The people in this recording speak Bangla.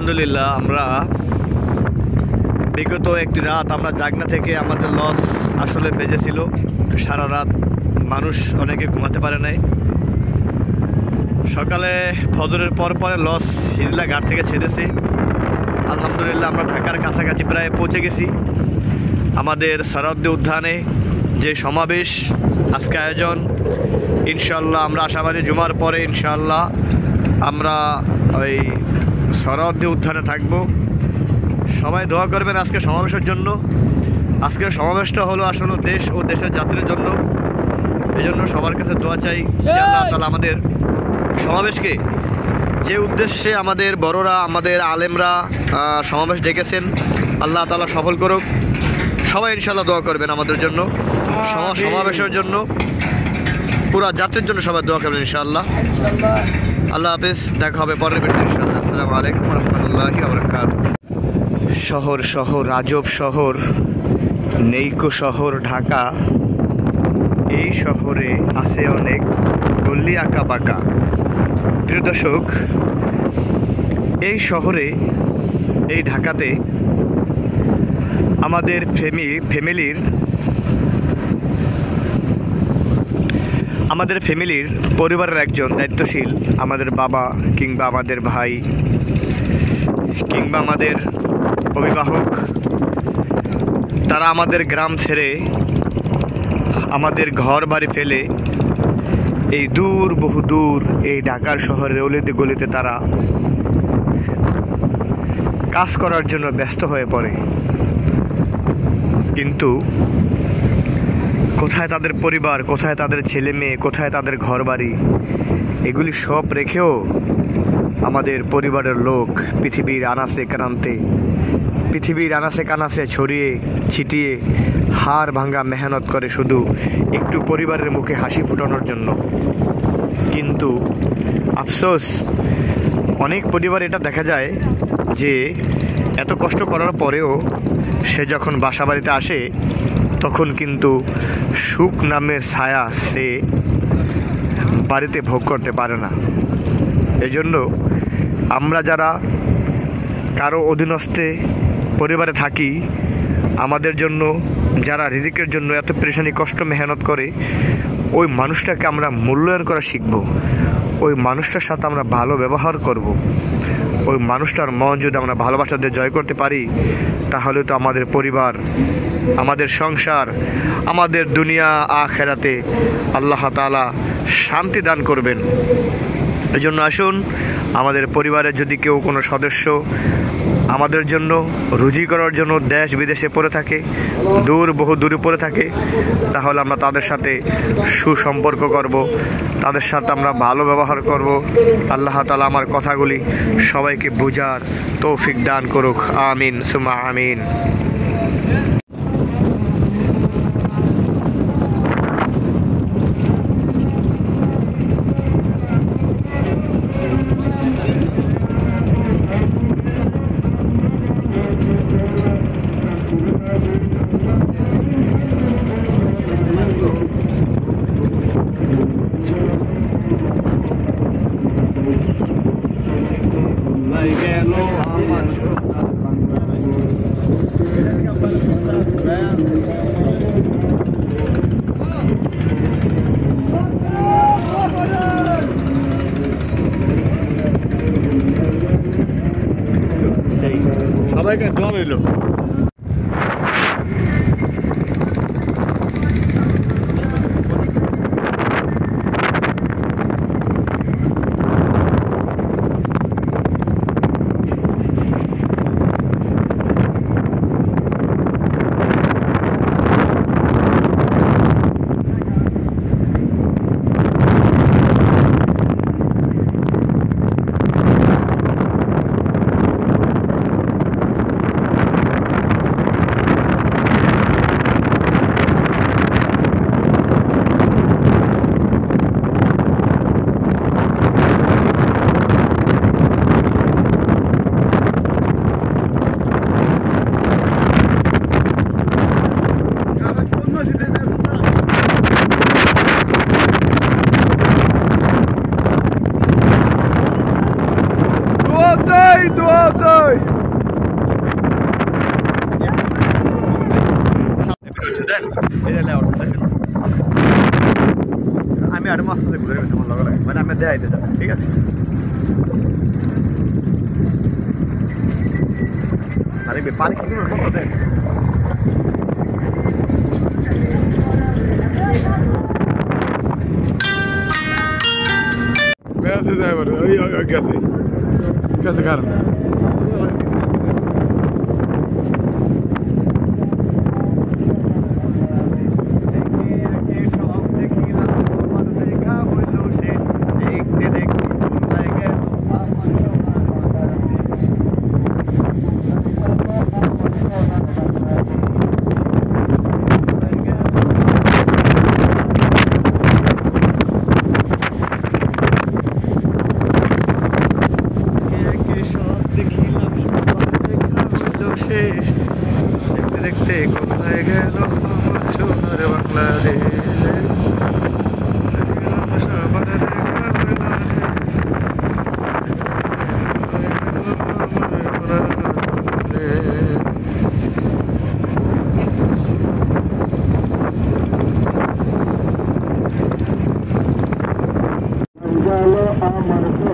আলহামদুলিল্লাহ আমরা বিগত একটি রাত আমরা জাগনা থেকে আমাদের লস আসলে বেজেছিল। সারা রাত মানুষ অনেকে ঘুমাতে পারে নাই। সকালে ফজরের পরে লস হিজলা ঘাট থেকে ছেড়েছি। আলহামদুলিল্লাহ আমরা ঢাকার কাছাকাছি প্রায় পৌঁছে গেছি। আমাদের সরহদ্দি উদ্যানে যে সমাবেশ আজকে আয়োজন, ইনশাল্লাহ আমরা আশাবাদী জুমার পরে ইনশাল্লাহ আমরা ওই সরহদ্দি উদ্যানে থাকব। সবাই দোয়া করবেন আজকে সমাবেশের জন্য। আজকের সমাবেশটা হলো আসলে দেশ ও দেশের যাত্রীর জন্য। এই জন্য সবার কাছে দোয়া চাই যে আল্লাহ তাআলা আমাদের সমাবেশকে যে উদ্দেশ্যে আমাদের বড়রা আমাদের আলেমরা সমাবেশ ডেকেছেন আল্লাহ তাআলা সফল করুক। সবাই ইনশাল্লাহ দোয়া করবেন আমাদের জন্য, সমাবেশের জন্য, পুরা জাতির জন্য সবাই দোয়া করবেন ইনশাআল্লাহ। আল্লাহ হাফেজ, দেখা হবে পরের ভিডিওতে ইনশাআল্লাহ। আসসালামু আলাইকুম ওয়া রাহমাতুল্লাহি ওয়া বারাকাতুহু। শহর রাজব শহর, নেইকো শহর ঢাকা। এই শহরে আছে অনেক গল্লি আঁকা বাঁকা। প্রিয় দর্শক, এই শহরে এই ঢাকাতে আমাদের ফ্যামিলির পরিবারের একজন দায়িত্বশীল আমাদের বাবা কিংবা আমাদের ভাই কিংবা আমাদের অভিভাবক, তারা আমাদের গ্রাম ছেড়ে আমাদের ঘর বাড়ি ফেলে এই বহু দূর এই ঢাকার শহরের অলিতে গলিতে তারা কাজ করার জন্য ব্যস্ত হয়ে পড়ে। কিন্তু কোথায় তাদের পরিবার, কোথায় তাদের ছেলে মেয়ে, কোথায় তাদের ঘর বাড়ি, এগুলি সব রেখেও আমাদের পরিবারের লোক পৃথিবীর আনাচে কানাচে ছড়িয়ে ছিটিয়ে হাড় ভাঙা মেহনত করে শুধু একটু পরিবারের মুখে হাসি ফোটানোর জন্য। কিন্তু আফসোস, অনেক পরিবার এটা দেখা যায় যে এত কষ্ট করার পরেও সে যখন বাসা বাড়িতে আসে তখন কিন্তু সুখ নামের ছায়া সে বাড়িতে ভোগ করতে পারে না। এজন্য আমরা যারা কারো অধীনস্থে পরিবারে থাকি, আমাদের জন্য যারা রিজিকের জন্য এত পেরেশানি কষ্ট মেহনত করে, ওই মানুষটাকে আমরা মূল্যায়ন করা শিখব। ওই মানুষটার সাথে আমরা ভালো ব্যবহার করব। ওই মানুষটার মন যদি আমরা ভালোবাসা দিয়ে জয় করতে পারি, তাহলে তো আমাদের পরিবার, আমাদের সংসার, আমাদের দুনিয়া আখিরাতে আল্লাহ তাআলা শান্তি দান করবেন। এজন্য আসুন, আমাদের পরিবারের যদি কেউ কোনো সদস্য আমাদের জন্য রুজি করার জন্য দেশ বিদেশে পড়ে থাকে, বহু দূরে পড়ে থাকে, তাহলে আমরা তাদের সাথে সুসম্পর্ক করব, তাদের সাথে আমরা ভালো ব্যবহার করব। আল্লাহ তাআলা আমার কথাগুলি সবাইকে বোঝার তৌফিক দান করুক। আমিন সুমা আমিন। সবাইকে দোয়া রইল। আমি আর মাছ সাথে ঘুরে গেছি আমার লগে লাগে, মানে আমি দেখাইতে চাই, ঠিক আছে? আরে পানি কি কোনো মতো দেন कैसे जाए बार कैसे कैसे घर দেখতে দেখতে কোথায় গেল সোনার বাংলাদেশ আমার